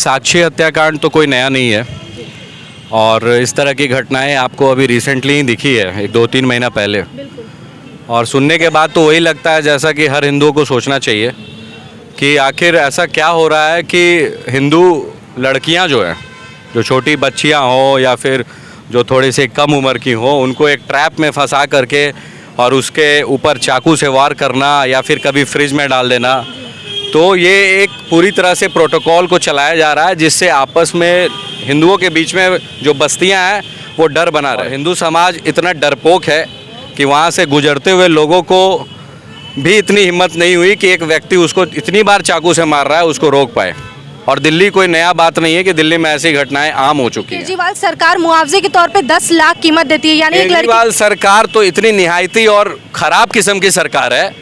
साक्षी हत्याकांड तो कोई नया नहीं है और इस तरह की घटनाएं आपको अभी रिसेंटली ही दिखी है, एक 2-3 महीना पहले। और सुनने के बाद तो वही लगता है जैसा कि हर हिंदुओं को सोचना चाहिए कि आखिर ऐसा क्या हो रहा है कि हिंदू लड़कियां जो हैं, जो छोटी बच्चियां हों या फिर जो थोड़ी सी कम उम्र की हों, उनको एक ट्रैप में फंसा करके और उसके ऊपर चाकू से वार करना या फिर कभी फ्रिज में डाल देना। तो ये एक पूरी तरह से प्रोटोकॉल को चलाया जा रहा है जिससे आपस में हिंदुओं के बीच में जो बस्तियां हैं वो डर बना रहे। हिंदू समाज इतना डरपोक है कि वहाँ से गुजरते हुए लोगों को भी इतनी हिम्मत नहीं हुई कि एक व्यक्ति उसको इतनी बार चाकू से मार रहा है उसको रोक पाए। और दिल्ली कोई नया बात नहीं है कि दिल्ली में ऐसी घटनाएं आम हो चुकी हैं। केजरीवाल सरकार मुआवजे के तौर पे 10 लाख कीमत देती है, यानी केजरीवाल सरकार तो इतनी निहायती और ख़राब किस्म की सरकार है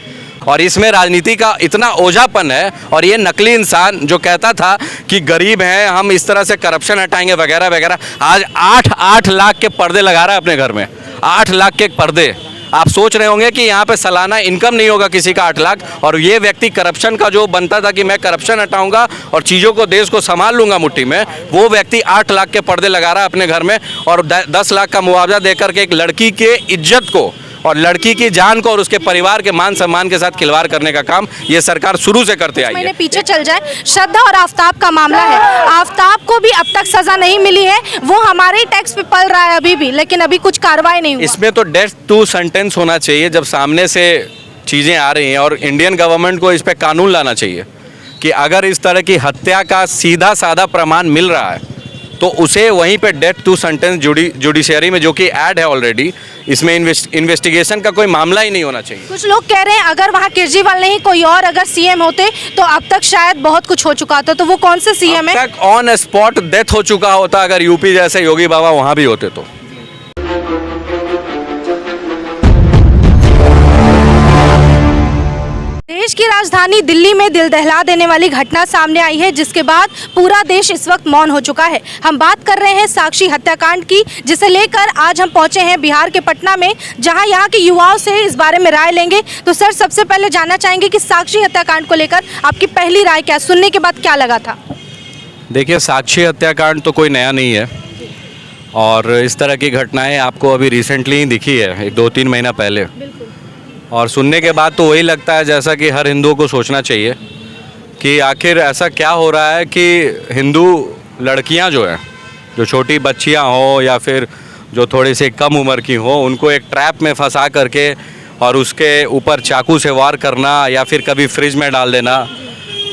और इसमें राजनीति का इतना ओझापन है। और ये नकली इंसान जो कहता था कि गरीब हैं, हम इस तरह से करप्शन हटाएंगे वगैरह वगैरह, आज 8 लाख के पर्दे लगा रहा है अपने घर में। 8 लाख के पर्दे। आप सोच रहे होंगे कि यहाँ पे सालाना इनकम नहीं होगा किसी का 8 लाख, और ये व्यक्ति करप्शन का जो बनता था कि मैं करप्शन हटाऊंगा और चीज़ों को, देश को संभाल लूंगा मुट्ठी में, वो व्यक्ति 8 लाख के पर्दे लगा रहा है अपने घर में और 10 लाख का मुआवजा देकर के एक लड़की के इज्जत को और लड़की की जान को और उसके परिवार के मान सम्मान के साथ खिलवाड़ करने का काम ये सरकार शुरू से करते आई है। पीछे चल जाए, श्रद्धा और आफताब का मामला है। आफताब को भी अब तक सजा नहीं मिली है, वो हमारे ही टैक्स पे पल रहा है अभी भी, लेकिन अभी कुछ कार्रवाई नहीं हुई। इसमें तो डेथ टू सेंटेंस होना चाहिए जब सामने से चीज़ें आ रही हैं, और इंडियन गवर्नमेंट को इस पर कानून लाना चाहिए कि अगर इस तरह की हत्या का सीधा साधा प्रमाण मिल रहा है तो उसे वहीं पे डेथ टू सेंटेंस जुडिशरी में, जो कि ऐड है ऑलरेडी, इसमें इन्वेस्टिगेशन का कोई मामला ही नहीं होना चाहिए। कुछ लोग कह रहे हैं अगर वहाँ केजरीवाल नहीं कोई और अगर सीएम होते तो अब तक शायद बहुत कुछ हो चुका था। तो वो कौन से सीएम है? अब तक ऑन स्पॉट डेथ हो चुका होता अगर यूपी जैसे योगी बाबा वहाँ भी होते तो। देश की राजधानी दिल्ली में दिल दहला देने वाली घटना सामने आई है, जिसके बाद पूरा देश इस वक्त मौन हो चुका है। हम बात कर रहे हैं साक्षी हत्याकांड की, जिसे लेकर आज हम पहुंचे हैं बिहार के पटना में, जहां यहां के युवाओं से इस बारे में राय लेंगे। तो सर, सबसे पहले जानना चाहेंगे कि साक्षी हत्याकांड को लेकर आपकी पहली राय क्या, सुनने के बाद क्या लगा था? देखिए, साक्षी हत्याकांड तो कोई नया नहीं है और इस तरह की घटनाएं आपको अभी रिसेंटली ही दिखी है, एक 2-3 महीना पहले। और सुनने के बाद तो वही लगता है जैसा कि हर हिंदुओं को सोचना चाहिए कि आखिर ऐसा क्या हो रहा है कि हिंदू लड़कियां जो हैं, जो छोटी बच्चियां हों या फिर जो थोड़ी सी कम उम्र की हों, उनको एक ट्रैप में फंसा करके और उसके ऊपर चाकू से वार करना या फिर कभी फ्रिज में डाल देना।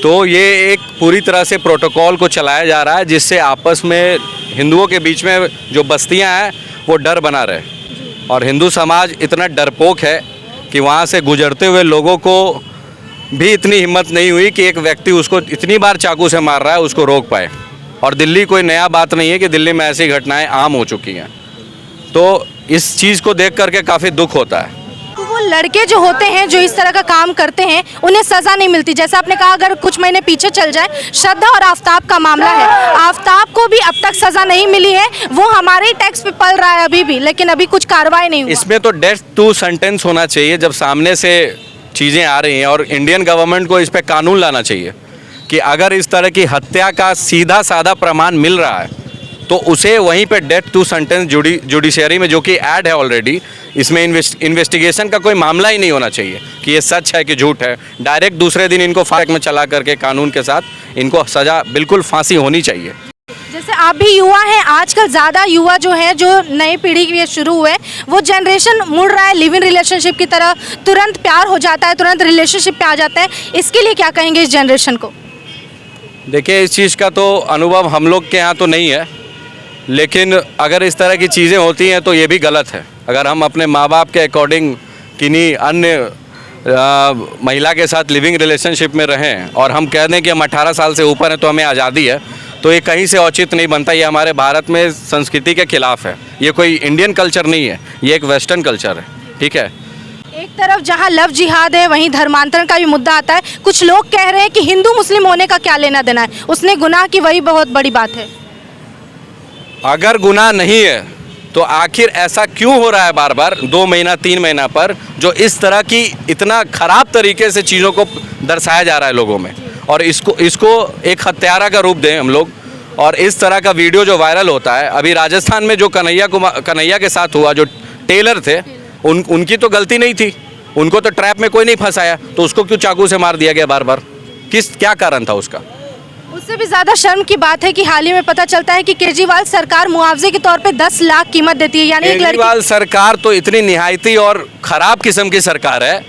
तो ये एक पूरी तरह से प्रोटोकॉल को चलाया जा रहा है जिससे आपस में हिंदुओं के बीच में जो बस्तियां हैं वो डर बना रहे। और हिंदू समाज इतना डरपोक है कि वहाँ से गुजरते हुए लोगों को भी इतनी हिम्मत नहीं हुई कि एक व्यक्ति उसको इतनी बार चाकू से मार रहा है उसको रोक पाए। और दिल्ली कोई नया बात नहीं है कि दिल्ली में ऐसी घटनाएं आम हो चुकी हैं। तो इस चीज़ को देख करके काफ़ी दुख होता है। तो वो लड़के जो होते हैं जो इस तरह का काम करते हैं उन्हें सजा नहीं मिलती। जैसा आपने कहा, अगर कुछ महीने पीछे चल जाए, श्रद्धा और आफताब का मामला है। आफताब को भी अब तक सजा नहीं मिली है, वो हमारे ही टैक्स पे पल रहा है अभी भी, लेकिन अभी कुछ कार्रवाई नहीं हुई। इसमें तो डेथ टू सेंटेंस होना चाहिए जब सामने से चीज़ें आ रही हैं, और इंडियन गवर्नमेंट को इस पर कानून लाना चाहिए कि अगर इस तरह की हत्या का सीधा साधा प्रमाण मिल रहा है तो उसे वहीं पे डेथ टू सेंटेंस जुडिशरी में, जो कि ऐड है ऑलरेडी, इसमें इन्वेस्टिगेशन का कोई मामला ही नहीं होना चाहिए कि ये सच है कि झूठ है। डायरेक्ट दूसरे दिन इनको फांसी में चला करके कानून के साथ इनको सज़ा, बिल्कुल फांसी होनी चाहिए। जैसे आप भी युवा हैं, आजकल ज़्यादा युवा जो है, जो नई पीढ़ी के शुरू हुए, वो जनरेशन मुड़ रहा है लिव इन रिलेशनशिप की तरह। तुरंत प्यार हो जाता है, तुरंत रिलेशनशिप पे आ जाता है। इसके लिए क्या कहेंगे इस जनरेशन को? देखिए, इस चीज़ का तो अनुभव हम लोग के यहाँ तो नहीं है, लेकिन अगर इस तरह की चीज़ें होती हैं तो ये भी गलत है। अगर हम अपने माँ बाप के अकॉर्डिंग किन्हीं अन्य महिला के साथ लिविंग रिलेशनशिप में रहें और हम कह दें कि हम 18 साल से ऊपर हैं तो हमें आज़ादी है, तो ये कहीं से औचित्य नहीं बनता। ये हमारे भारत में संस्कृति के खिलाफ है। ये कोई इंडियन कल्चर नहीं है, ये एक वेस्टर्न कल्चर है। ठीक है, एक तरफ जहां लव जिहाद है, वहीं धर्मांतरण का भी मुद्दा आता है। कुछ लोग कह रहे हैं कि हिंदू मुस्लिम होने का क्या लेना देना है, उसने गुनाह की, वही बहुत बड़ी बात है। अगर गुनाह नहीं है तो आखिर ऐसा क्यों हो रहा है बार बार 2 महीना 3 महीना पर, जो इस तरह की इतना ख़राब तरीके से चीज़ों को दर्शाया जा रहा है लोगों में। और इसको एक हत्यारा का रूप दें हम लोग और इस तरह का वीडियो जो वायरल होता है, अभी राजस्थान में जो कन्हैया के साथ हुआ, जो टेलर थे, उनकी तो गलती नहीं थी, उनको तो ट्रैप में कोई नहीं फंसाया, तो उसको क्यों चाकू से मार दिया गया बार बार? क्या कारण था उसका? उससे भी ज़्यादा शर्म की बात है कि हाल ही में पता चलता है कि केजरीवाल सरकार मुआवजे के तौर पे 10 लाख कीमत देती है, यानी एक लड़की। केजरीवाल सरकार तो इतनी निहायती और खराब किस्म की सरकार है,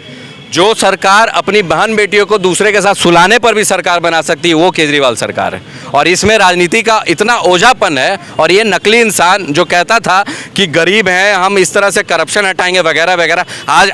जो सरकार अपनी बहन बेटियों को दूसरे के साथ सुलाने पर भी सरकार बना सकती है, वो केजरीवाल सरकार है। और इसमें राजनीति का इतना ओझापन है, और ये नकली इंसान जो कहता था कि गरीब हैं, हम इस तरह से करप्शन हटाएंगे वगैरह वगैरह, आज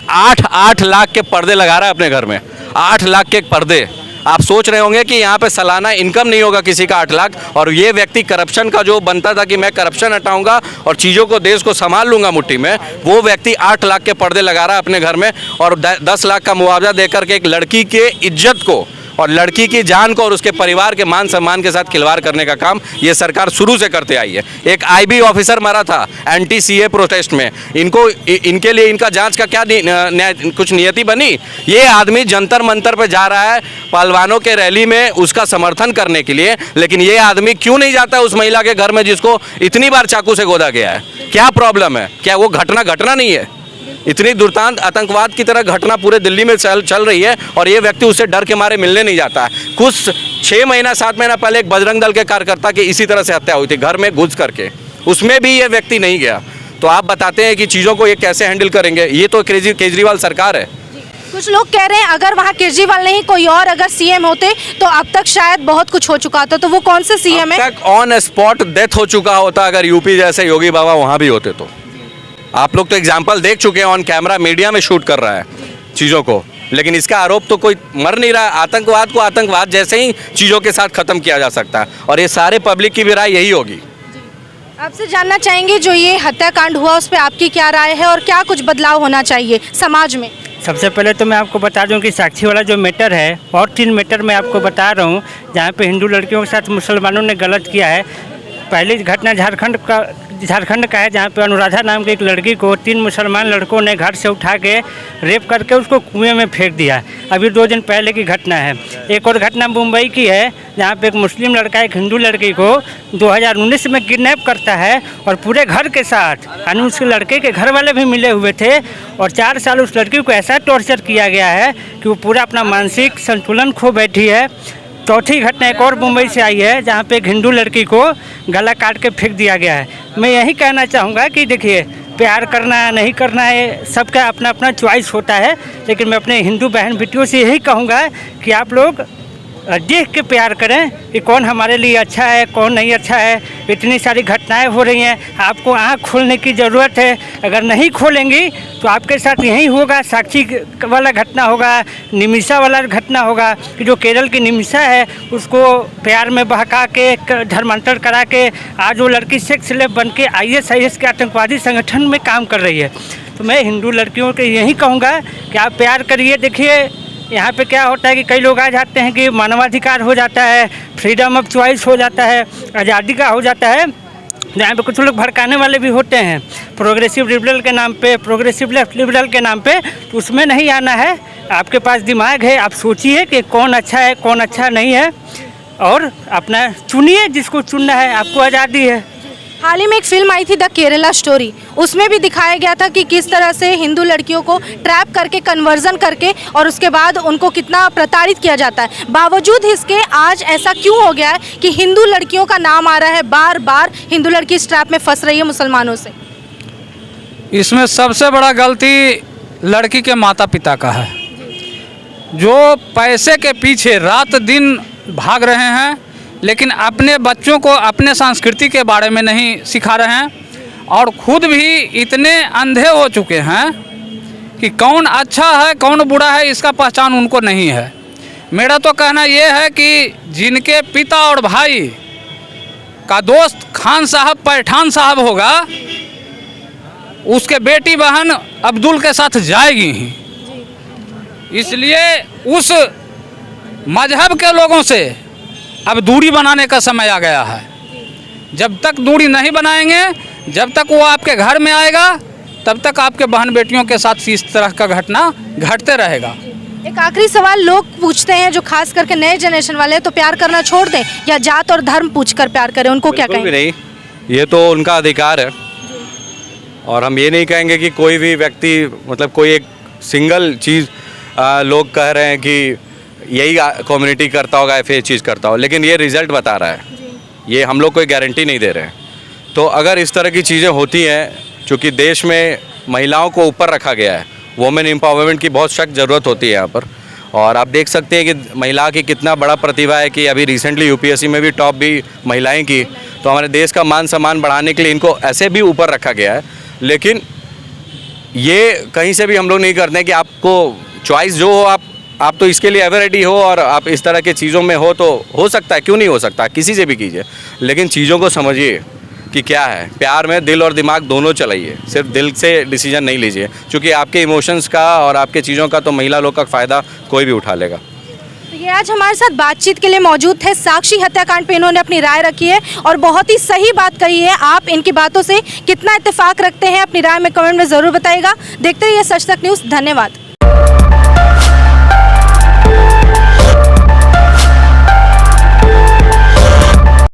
8 लाख के पर्दे लगा रहा है अपने घर में। 8 लाख के पर्दे। आप सोच रहे होंगे कि यहाँ पे सालाना इनकम नहीं होगा किसी का 8 लाख, और ये व्यक्ति करप्शन का जो बनता था कि मैं करप्शन हटाऊंगा और चीज़ों को, देश को संभाल लूंगा मुट्ठी में, वो व्यक्ति 8 लाख के पर्दे लगा रहा है अपने घर में, और 10 लाख का मुआवजा देकर के एक लड़की के इज्जत को और लड़की की जान को और उसके परिवार के मान सम्मान के साथ खिलवाड़ करने का काम ये सरकार शुरू से करते आई है। एक IB ऑफिसर मरा था एंटी CA प्रोटेस्ट में, इनके लिए इनका जांच का क्या कुछ नियति बनी? ये आदमी जंतर मंतर पे जा रहा है पहलवानों के रैली में उसका समर्थन करने के लिए, लेकिन ये आदमी क्यों नहीं जाता उस महिला के घर में जिसको इतनी बार चाकू से गोदा गया है? क्या प्रॉब्लम है? क्या वो घटना नहीं है? इतनी दुर्दांत आतंकवाद की तरह घटना पूरे दिल्ली में चल रही है, और ये व्यक्ति उससे डर के मारे मिलने नहीं जाता है। कुछ 6 महीना 7 महीना पहले एक बजरंग दल के कार्यकर्ता की इसी तरह से हत्या हुई थी, घर में घुस करके, उसमें भी ये व्यक्ति नहीं गया। तो आप बताते हैं कि चीज़ों को ये कैसे हैंडल करेंगे? ये तो केजरीवाल सरकार है। कुछ लोग कह रहे हैं अगर वहाँ केजरीवाल नहीं कोई और अगर CM होते तो अब तक शायद बहुत कुछ हो चुका था, तो वो कौन से CM है? अब तक ऑन स्पॉट डेथ हो चुका होता अगर यूपी जैसे योगी बाबा वहाँ भी होते तो। आप लोग तो एग्जाम्पल देख चुके हैं, ऑन कैमरा मीडिया में शूट कर रहा है चीज़ों को, लेकिन इसका आरोप तो कोई मर नहीं रहा। आतंकवाद को आतंकवाद जैसे ही चीज़ों के साथ ख़त्म किया जा सकता है, और ये सारे पब्लिक की भी राय यही होगी। आपसे जानना चाहेंगे जो ये हत्याकांड हुआ उस पर आपकी क्या राय है, और क्या कुछ बदलाव होना चाहिए समाज में? सबसे पहले तो मैं आपको बता दूं कि साक्षी वाला जो मैटर है, और 3 मैटर मैं आपको बता रहा हूं जहां पे हिंदू लड़कियों के साथ मुसलमानों ने गलत किया है। पहली घटना झारखंड का है, जहाँ पे अनुराधा नाम की एक लड़की को 3 मुसलमान लड़कों ने घर से उठा के रेप करके उसको कुएं में फेंक दिया। अभी 2 दिन पहले की घटना है। एक और घटना मुंबई की है, जहाँ पे एक मुस्लिम लड़का एक हिंदू लड़की को 2019 में किडनैप करता है, और पूरे घर के साथ, यानी उस लड़के के घर वाले भी मिले हुए थे, और 4 साल उस लड़की को ऐसा टॉर्चर किया गया है कि वो पूरा अपना मानसिक संतुलन खो बैठी है। चौथी घटना एक और मुंबई से आई है, जहाँ पे एक हिंदू लड़की को गला काट के फेंक दिया गया है। मैं यही कहना चाहूँगा कि देखिए, प्यार करना है नहीं करना है सबका अपना अपना चॉइस होता है, लेकिन मैं अपने हिंदू बहन बेटियों से यही कहूँगा कि आप लोग देख के प्यार करें कि कौन हमारे लिए अच्छा है कौन नहीं अच्छा है। इतनी सारी घटनाएं हो रही हैं, आपको आँख खोलने की ज़रूरत है। अगर नहीं खोलेंगी तो आपके साथ यही होगा, साक्षी वाला घटना होगा, निमिषा वाला घटना होगा कि जो केरल की निमिषा है उसको प्यार में बहका के धर्मांतरण करा के आज वो लड़की सेक्स स्लेव बन के IS के आतंकवादी संगठन में काम कर रही है। तो मैं हिंदू लड़कियों को यही कहूँगा कि आप प्यार करिए। देखिए यहाँ पे क्या होता है कि कई लोग आ जाते हैं कि मानवाधिकार हो जाता है, फ्रीडम ऑफ चॉइस हो जाता है, आज़ादी का हो जाता है। यहाँ पे कुछ लोग भड़काने वाले भी होते हैं प्रोग्रेसिव लिबरल के नाम पे, प्रोग्रेसिव लेफ्ट लिबरल के नाम पे, तो उसमें नहीं आना है। आपके पास दिमाग है, आप सोचिए कि कौन अच्छा है कौन अच्छा नहीं है, और अपना चुनिए जिसको चुनना है, आपको आज़ादी है। हाल ही में एक फिल्म आई थी द केरला स्टोरी, उसमें भी दिखाया गया था कि किस तरह से हिंदू लड़कियों को ट्रैप करके कन्वर्जन करके और उसके बाद उनको कितना प्रताड़ित किया जाता है। बावजूद इसके आज ऐसा क्यों हो गया है कि हिंदू लड़कियों का नाम आ रहा है, बार बार हिंदू लड़की इस ट्रैप में फंस रही है मुसलमानों से? इसमें सबसे बड़ा गलती लड़की के माता पिता का है, जो पैसे के पीछे रात दिन भाग रहे हैं, लेकिन अपने बच्चों को अपने संस्कृति के बारे में नहीं सिखा रहे हैं, और खुद भी इतने अंधे हो चुके हैं कि कौन अच्छा है कौन बुरा है इसका पहचान उनको नहीं है। मेरा तो कहना ये है कि जिनके पिता और भाई का दोस्त खान साहब पठान साहब होगा, उसके बेटी बहन अब्दुल के साथ जाएगी ही। इसलिए उस मजहब के लोगों से अब दूरी बनाने का समय आ गया है। जब तक दूरी नहीं बनाएंगे, जब तक वो आपके घर में आएगा, तब तक आपके बहन बेटियों के साथ इस तरह का घटना घटते रहेगा। एक आखिरी सवाल लोग पूछते हैं, जो खास करके नए जनरेशन वाले हैं, तो प्यार करना छोड़ दें या जात और धर्म पूछकर प्यार करें, उनको क्या बिल्कुल भी कहेंगे? नहीं, ये तो उनका अधिकार है। और हम ये नहीं कहेंगे कि कोई भी व्यक्ति मतलब कोई एक सिंगल चीज़ लोग कह रहे हैं कि यही कम्युनिटी करता होगा या फिर चीज़ करता हो, लेकिन ये रिज़ल्ट बता रहा है, ये हम लोग कोई गारंटी नहीं दे रहे हैं। तो अगर इस तरह की चीज़ें होती हैं, चूँकि देश में महिलाओं को ऊपर रखा गया है, वुमेन एम्पावरमेंट की बहुत सख्त ज़रूरत होती है यहाँ पर। और आप देख सकते हैं कि महिला की कितना बड़ा प्रतिभा है कि अभी रिसेंटली यूपीएससी में भी टॉप भी महिलाएं की। तो हमारे देश का मान सम्मान बढ़ाने के लिए इनको ऐसे भी ऊपर रखा गया है। लेकिन ये कहीं से भी हम लोग नहीं करते हैं कि आपको चॉइस जो हो, आप तो इसके लिए एवर रेडी हो और आप इस तरह के चीज़ों में हो, तो हो सकता है, क्यों नहीं हो सकता, किसी से भी कीजिए। लेकिन चीज़ों को समझिए कि क्या है, प्यार में दिल और दिमाग दोनों चलाइए, सिर्फ दिल से डिसीजन नहीं लीजिए, क्योंकि आपके इमोशंस का और आपके चीज़ों का तो महिला लोग का फ़ायदा कोई भी उठा लेगा। तो ये आज हमारे साथ बातचीत के लिए मौजूद थे। साक्षी हत्याकांड पे इन्होंने अपनी राय रखी है और बहुत ही सही बात कही है। आप इनकी बातों से कितना इत्तेफाक रखते हैं, अपनी राय में कमेंट में ज़रूर बताइएगा। देखते रहिए सच तक न्यूज़। धन्यवाद।